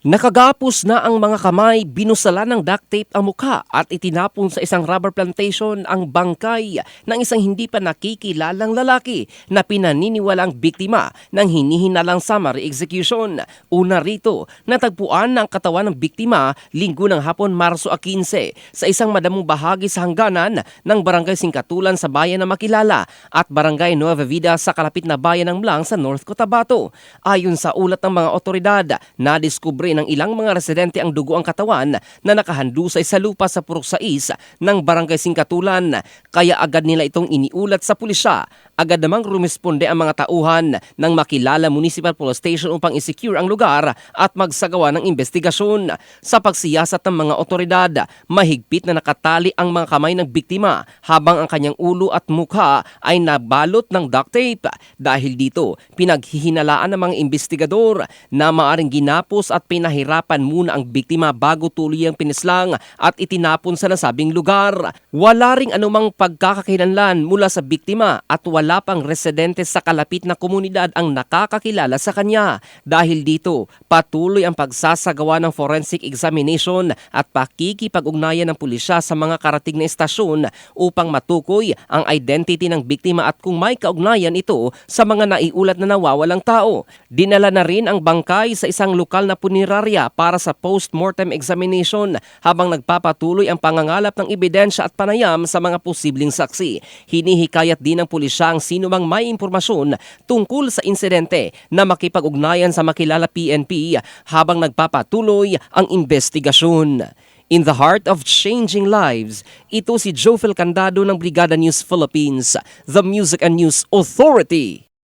Nakagapos na ang mga kamay, binusala ng duct tape ang mukha at itinapon sa isang rubber plantation ang bangkay ng isang hindi pa nakikilalang lalaki na pinaniniwalang biktima ng hinihinalang summary execution. Una rito, natagpuan na ang katawan ng biktima linggo ng hapon Marso 15 sa isang madamong bahagi sa hangganan ng barangay Singkatulan sa bayan na Makilala at barangay Nueva Vida sa kalapit na bayan ng Mlang sa North Cotabato. Ayon sa ulat ng mga otoridad, nadiskubre ng ilang mga residente ang dugo ang katawan na nakahandusay sa lupa sa Purok 6 ng barangay Singkatulan. Kaya agad nila itong iniulat sa pulisya. Agad namang rumisponde ang mga tauhan ng Makilala Municipal Police Station upang isecure ang lugar at magsagawa ng investigasyon. Sa pagsiyasat ng mga otoridad, mahigpit na nakatali ang mga kamay ng biktima habang ang kanyang ulo at mukha ay nabalot ng duct tape. Dahil dito, pinaghihinalaan ng mga investigador na maaring ginapos at pinahirapan muna ang biktima bago tuluyang pinislang at itinapon sa nasabing lugar. Wala ring anumang pagkakakilanlan mula sa biktima at wala pang residente sa kalapit na komunidad ang nakakakilala sa kanya. Dahil dito, patuloy ang pagsasagawa ng forensic examination at pakikipag-ugnayan ng pulisya sa mga karating na estasyon upang matukoy ang identity ng biktima at kung may kaugnayan ito sa mga naiulat na nawawalang tao. Dinala na rin ang bangkay sa isang lokal na punerarya para sa post-mortem examination habang nagpapatuloy ang pangangalap ng ebidensya at panayam sa mga posibleng saksi. Hinihikayat din ng pulisya ang sinumang may impormasyon tungkol sa insidente na makipag-ugnayan sa Makilala PNP habang nagpapatuloy ang investigasyon. In the heart of changing lives, ito si Jofel Candado ng Brigada News Philippines, the Music and News Authority.